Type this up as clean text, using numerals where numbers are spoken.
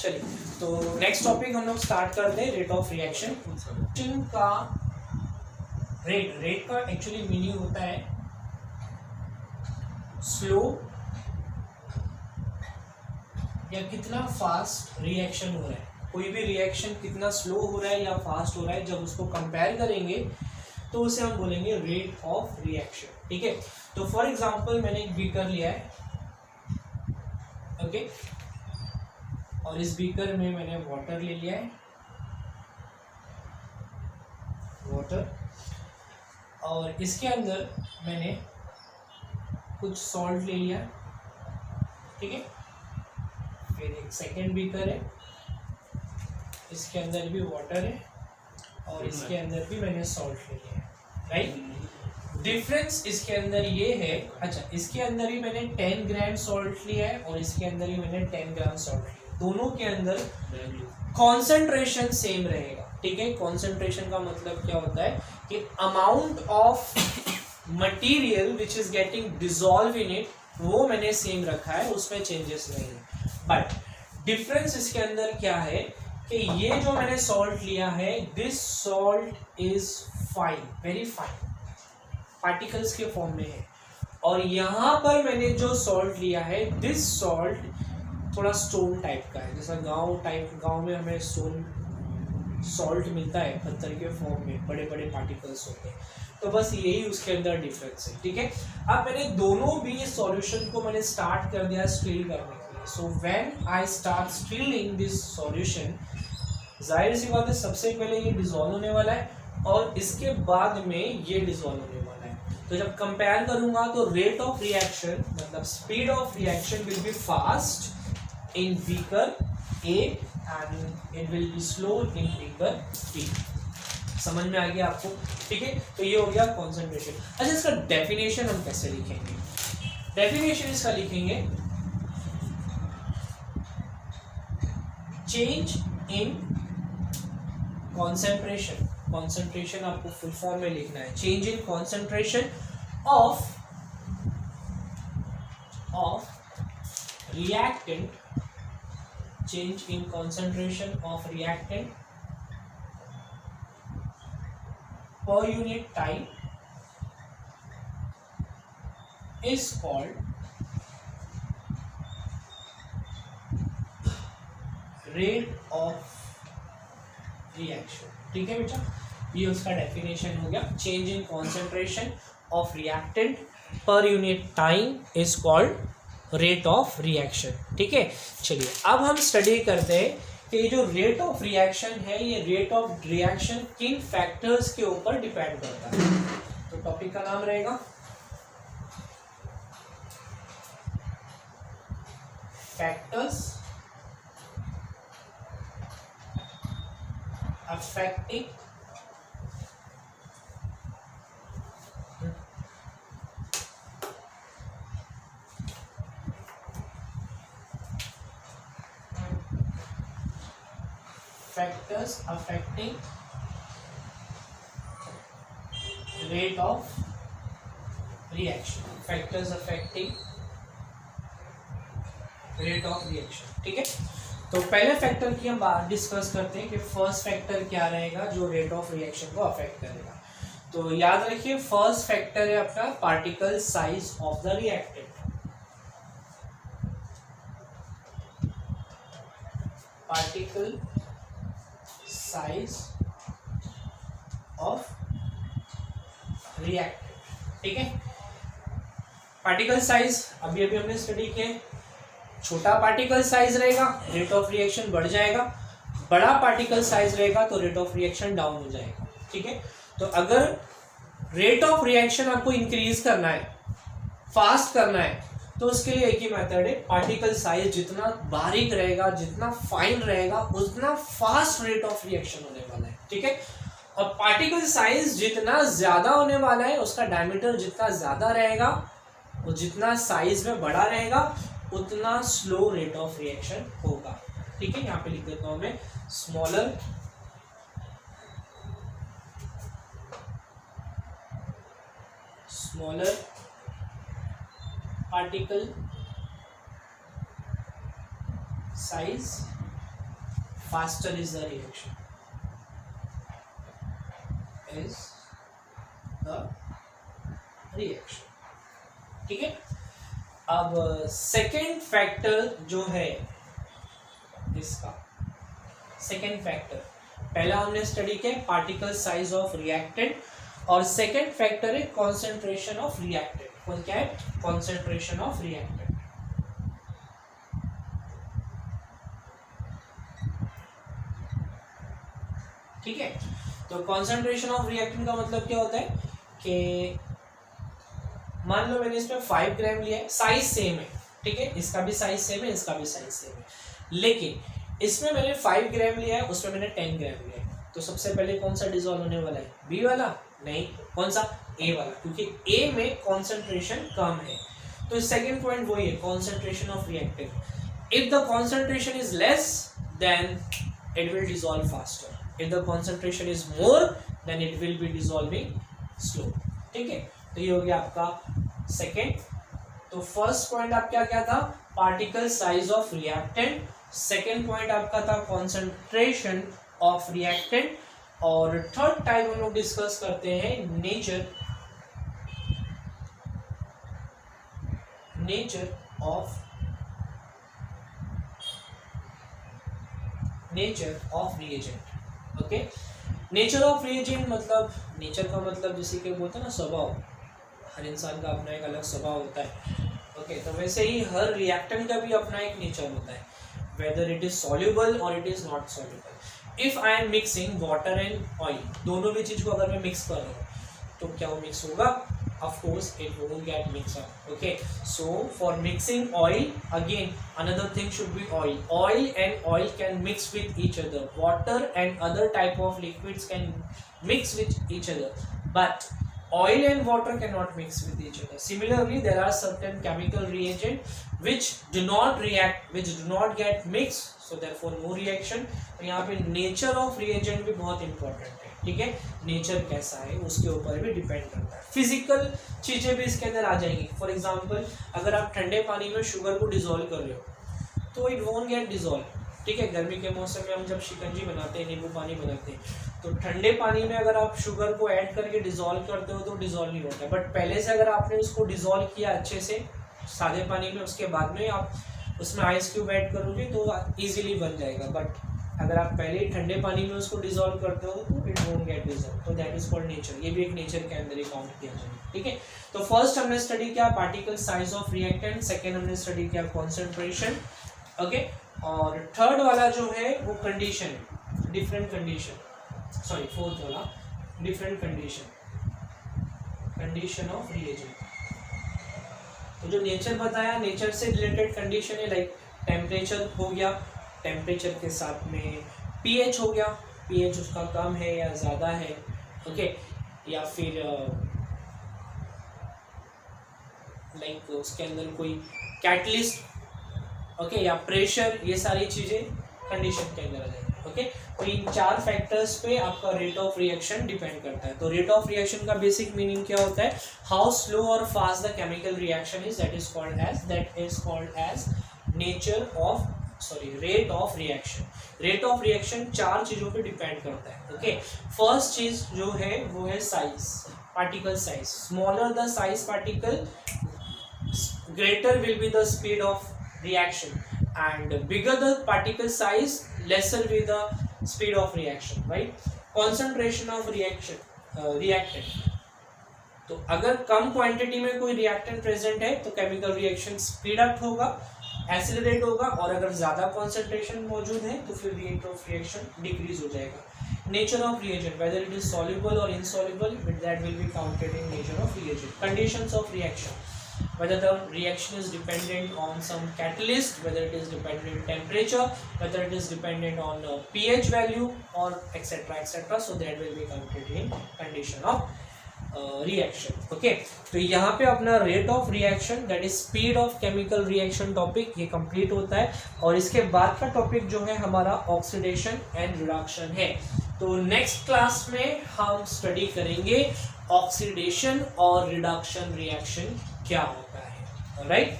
चलिए, तो next topic हम लोग स्टार्ट करते हैं, रेट ऑफ रिएक्शन का। रेट का एक्चुअली मीनिंग होता है स्लो या कितना फास्ट रिएक्शन हो रहा है। कोई भी रिएक्शन कितना स्लो हो रहा है या फास्ट हो रहा है, जब उसको कंपेयर करेंगे तो उसे हम बोलेंगे रेट ऑफ रिएक्शन। ठीक है, तो फॉर एग्जांपल मैंने एक बीकर लिया है, ओके, और इस बीकर में मैंने वाटर ले लिया है, वाटर, और इसके अंदर मैंने कुछ सॉल्ट ले लिया, ठीक है। फिर एक सेकेंड बीकर है, इसके अंदर भी वाटर है और इसके अंदर भी मैंने सॉल्ट ले लिया है, राइट। डिफरेंस इसके अंदर ये है, अच्छा, इसके अंदर ही मैंने 10 ग्राम सॉल्ट लिया है और इसके अंदर ही मैंने 10 ग्राम सॉल्ट लिया है। दोनों के अंदर कॉन्सेंट्रेशन सेम रहेगा, ठीक है। कॉन्सेंट्रेशन का मतलब क्या होता है कि amount of material which is getting dissolve in it, वो मैंने सेम रखा है, उसमें चेंजेस नहीं है। बट डिफरेंस इसके अंदर क्या है कि ये जो मैंने सॉल्ट लिया है, this salt is fine, very fine, particles के फॉर्म में है, और यहाँ पर मैंने जो सॉल्ट लिया है, दिस सॉल्ट थोड़ा स्टोन टाइप का है, जैसा गांव में हमें स्टोन सॉल्ट मिलता है पत्थर के फॉर्म में, बड़े बड़े पार्टिकल्स होते हैं, तो बस यही उसके अंदर डिफरेंस है, ठीक है। अब मैंने दोनों भी इस सॉल्यूशन को मैंने स्टार्ट कर दिया स्टील करने के लिए। So when I start stealing this solution, जाहिर सी बात है सबसे पहले ये डिसॉल्व होने वाला है और इसके बाद में ये डिसॉल्व होने वाला है। तो जब कंपेयर करूंगा तो रेट ऑफ रिएक्शन मतलब speed of reaction will be fast in beaker A and it will be slow in beaker B। समझ में आ गया आपको, ठीक है। तो ये हो गया कॉन्सेंट्रेशन। अच्छा, इसका डेफिनेशन हम कैसे लिखेंगे? डेफिनेशन इसका लिखेंगे चेंज इन कॉन्सेंट्रेशन। कॉन्सेंट्रेशन आपको फुल फॉर्म में लिखना है, change in concentration of reactant, change in concentration of reactant per unit time is called rate of reaction। ठीक है बेटा, ये उसका डेफिनेशन हो गया, change in concentration of reactant per unit time is called rate of reaction, ठीक है। चलिए अब हम स्टडी करते हैं कि जो रेट ऑफ रिएक्शन है, ये रेट ऑफ रिएक्शन किन फैक्टर्स के ऊपर डिपेंड करता है। तो टॉपिक का नाम रहेगा factors affecting factors affecting rate of reaction, factors affecting rate of reaction, ठीक है। तो पहले फैक्टर की हम बात डिस्कस करते हैं कि फर्स्ट फैक्टर क्या रहेगा जो रेट ऑफ रिएक्शन को अफेक्ट करेगा। तो याद रखिए फर्स्ट फैक्टर है आपका particle size of the reactant. Particle size of reactant, ठीक है। पार्टिकल साइज अभी हमने स्टडी किया, छोटा पार्टिकल साइज रहेगा रेट ऑफ रिएक्शन बढ़ जाएगा, बड़ा पार्टिकल साइज रहेगा तो रेट ऑफ रिएक्शन डाउन हो जाएगा, ठीक है। तो अगर रेट ऑफ रिएक्शन आपको इंक्रीज करना है, फास्ट करना है, तो उसके लिए एक ही मेथड है, पार्टिकल साइज जितना बारीक रहेगा, जितना फाइन रहेगा, उतना फास्ट रेट ऑफ रिएक्शन होने वाला है, ठीक है। और पार्टिकल साइज जितना ज्यादा होने वाला है, उसका डायमीटर जितना ज्यादा रहेगा, वो जितना साइज में बड़ा रहेगा, उतना स्लो रेट ऑफ रिएक्शन होगा, ठीक है। यहाँ पे लिख देता हूं मैं, smaller particle size faster is the reaction. Is the reaction. ठीक है. अब सेकेंड फैक्टर जो है इसका, सेकेंड फैक्टर, पहला हमने स्टडी किया पार्टिकल साइज ऑफ रिएक्टेंट, और सेकेंड फैक्टर है कॉन्सेंट्रेशन ऑफ रिएक्टेंट. कौन क्या है? Concentration of reactant. ठीक है. तो कॉन्सेंट्रेशन ऑफ रिएक्टेंट का मतलब क्या होता है कि मान लो मैंने इसमें 5 ग्राम लिया है, साइज सेम है, ठीक है, इसका भी साइज सेम है, इसका भी साइज सेम है, लेकिन इसमें मैंने 5 ग्राम लिया है, उसमें मैंने 10 ग्राम लिया है. तो सबसे पहले कौन सा डिसॉल्व होने वाला है? बी वाला? नहीं, कौन सा? ए वाला, क्योंकि ए में कॉन्सेंट्रेशन कम है. तो सेकेंड पॉइंट वही है, concentration of reactant. If the concentration is less than it will dissolve faster. If the concentration is more, then it will be dissolving slow. ठीक है. तो ये हो गया आपका सेकेंड. तो फर्स्ट पॉइंट आपका क्या था? Particle size of reactant. Second point आपका था कॉन्सेंट्रेशन ऑफ रिएक्टेंट. और थर्ड टाइप हम लोग डिस्कस करते हैं nature of reagent. Okay. Nature of reagent मतलब, नेचर का मतलब जैसे कि बोलते हैं ना स्वभाव, हर इंसान का अपना एक अलग स्वभाव होता है. ओके. तो वैसे ही हर रिएक्टेंट का भी अपना एक नेचर होता है, वेदर इट इज सॉल्युबल और it is not soluble. If I am mixing water and oil, दोनों भी चीज को अगर मैं मिक्स कर रहा हूँ तो क्या वो मिक्स होगा? Of course it won't get mixed up. Okay, so for mixing oil, again another thing should be oil and oil can mix with each other. Water and other type of liquids can mix with each other, but oil and water cannot mix with each other. Similarly, there are certain chemical reagent which do not react, which do not get mixed, so therefore no reaction. तो यहाँ पे nature of reagent भी बहुत important है. ठीक है. Nature कैसा है उसके ऊपर भी डिपेंड करता है. फिजिकल चीजें भी इसके अंदर आ जाएंगी. फॉर एग्जांपल, अगर आप ठंडे पानी में शुगर को डिसॉल्व कर रहे हो तो इट वोंट गेट डिसॉल्व. ठीक है. गर्मी के मौसम में हम जब शिकंजी बनाते हैं, नींबू पानी बनाते हैं, तो ठंडे पानी में अगर आप शुगर को ऐड करके डिसॉल्व करते हो तो डिसॉल्व नहीं होता है. बट पहले से अगर आपने उसको डिसॉल्व किया अच्छे से सादे पानी में, उसके बाद में आप उसमें आइस क्यूब ऐड करोगे तो ईजिली बन जाएगा. बट अगर आप पहले ही ठंडे पानी में उसको डिसॉल्व करते हो तो इट वोंट गेट डिसॉल्व. तो दैट इज कॉल्ड नेचर. ये भी एक नेचर के अंदर ही काउंट किया जाएगा. ठीक है. तो फर्स्ट हमने स्टडी किया particle size of reactant, second हमने स्टडी किया कॉन्सेंट्रेशन. ओके. और थर्ड वाला जो है वो condition, different condition, sorry fourth वाला डिफरेंट कंडीशन ऑफ रिएजेंट. तो जो नेचर बताया, नेचर से रिलेटेड कंडीशन है, लाइक टेम्परेचर हो गया, टेम्परेचर के साथ में पीएच हो गया, पीएच उसका कम है या ज़्यादा है. ओके. या फिर लाइक उसके अंदर कोई कैटलिस्ट, ओके, या प्रेशर, ये सारी चीज़ें कंडीशन के अंदर आ जाएंगी. ओके. तो इन 4 फैक्टर्स पे आपका रेट ऑफ रिएक्शन डिपेंड करता है. तो रेट ऑफ रिएक्शन का बेसिक मीनिंग क्या होता है? हाउ स्लो और fast the chemical reaction is, that is called as nature of rate of reaction. Rate of reaction 4 चीजों पे डिपेंड करता है. ओके. फर्स्ट चीज जो है वो है size, particle size. Smaller the size particle, greater will be the speed of reaction, and bigger the particle size, lesser will the speed of reaction, right? Concentration of reactant. तो अगर कम quantity में कोई reactant present है तो chemical reaction speed up होगा, accelerate होगा, और अगर ज़्यादा कॉन्सेंट्रेशन मौजूद है तो फिर रेट ऑफ रिएक्शन डिक्रीज हो जाएगा. Nature of reagent, whether it is soluble or insoluble, that will be counted in nature of reagent. Conditions of reaction, whether the reaction is dependent on some catalyst, whether it is dependent temperature, whether it is dependent on pH value, or etc. So that will be counted in condition of reaction. Okay. तो यहाँ पे अपना rate of reaction, that is speed of chemical reaction topic ये complete होता है. और इसके बाद का topic जो है हमारा oxidation and reduction है. तो next class में हम study करेंगे oxidation और reduction reaction क्या होता है. Alright.